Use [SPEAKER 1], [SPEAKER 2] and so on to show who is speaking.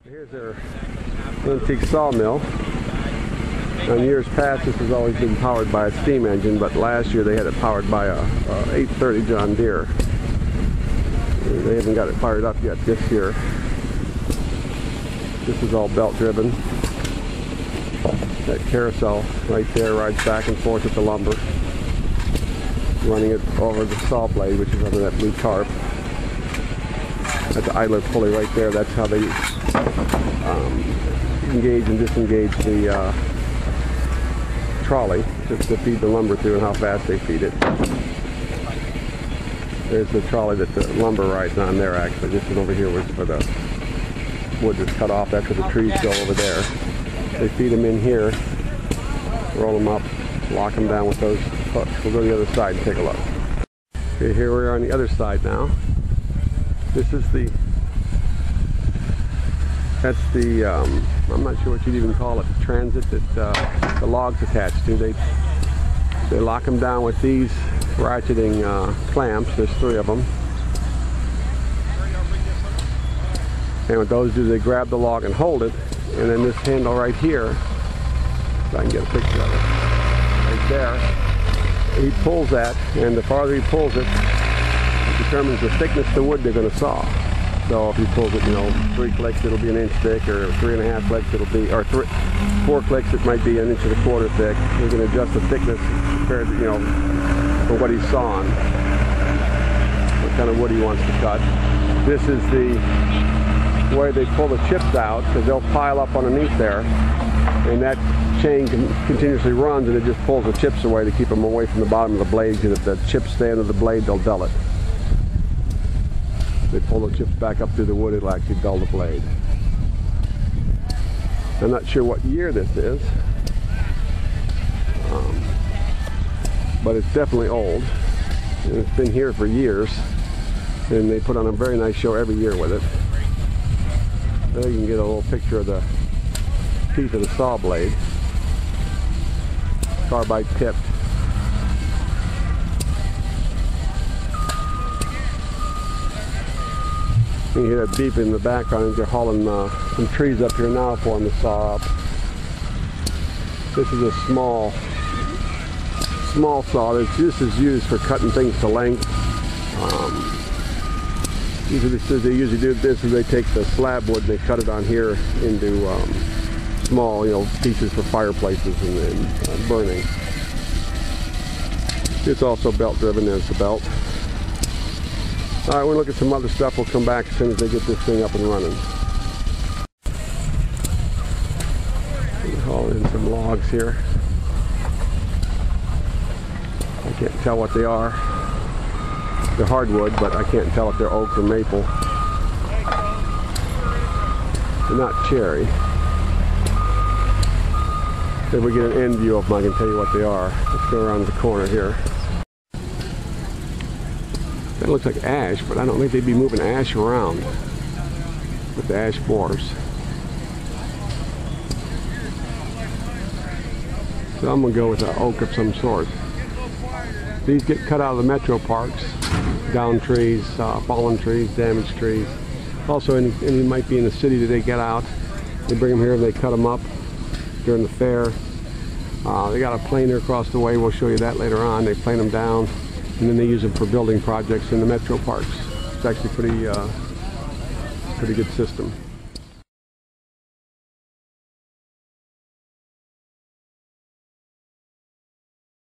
[SPEAKER 1] Here's their antique sawmill. In years past, this has always been powered by a steam engine, but last year they had it powered by a 830 John Deere. They haven't got it fired up yet this year. This is all belt driven. That carousel right there rides back and forth with the lumber, running it over the saw blade, which is under that blue tarp. That's the idler pulley right there. That's how they engage and disengage the trolley to feed the lumber through and how fast they feed it. There's the trolley that the lumber rides on there actually. This one over here was for the wood that's cut off after the trees go over there. They feed them in here, roll them up, lock them down with those hooks. We'll go to the other side and take a look. Okay, here we are on the other side now. This is that's the, I'm not sure what you'd even call it, the transit that the log's attached to. They lock them down with these ratcheting clamps. There's 3 of them. And what those do, they grab the log and hold it. And then this handle right here, if I can get a picture of it, right there, he pulls that, and the farther he pulls it, it determines the thickness of the wood they're going to saw. So if he pulls it, 3 clicks, it'll be 1 inch thick, or 3.5 clicks, it'll be, or 4 clicks, it might be 1 1/4 inch thick. We can adjust the thickness compared to, for what he's sawing, what kind of wood he wants to cut. This is the way they pull the chips out, because they'll pile up underneath there, and that chain continuously runs, and it just pulls the chips away to keep them away from the bottom of the blade, because if the chips stay under the blade, they'll dull it. They pull the chips back up through the wood, it'll actually dull the blade. I'm not sure what year this is, but it's definitely old, and it's been here for years, and they put on a very nice show every year with it. There you can get a little picture of the teeth of the saw blade, carbide tipped. You can hear that beep in the background as they're hauling some trees up here now for them to saw up. This is a small saw. This is used for cutting things to length. They usually do this is they take the slab wood and they cut it on here into small, pieces for fireplaces and burning. It's also belt driven. There's the belt. All right, we'll look at some other stuff. We'll come back as soon as they get this thing up and running. We'll haul in some logs here. I can't tell what they are. They're hardwood, but I can't tell if they're oak or maple. They're not cherry. If we get an end view of them, I can tell you what they are. Let's go around the corner here. That looks like ash, but I don't think they'd be moving ash around with the ash borers. So I'm going to go with an oak of some sort. These get cut out of the metro parks. Down trees, fallen trees, damaged trees. Also, any might be in the city that they get out. They bring them here and they cut them up during the fair. They got a planer across the way. We'll show you that later on. They plane them down, and then they use them for building projects in the metro parks. It's actually pretty good system.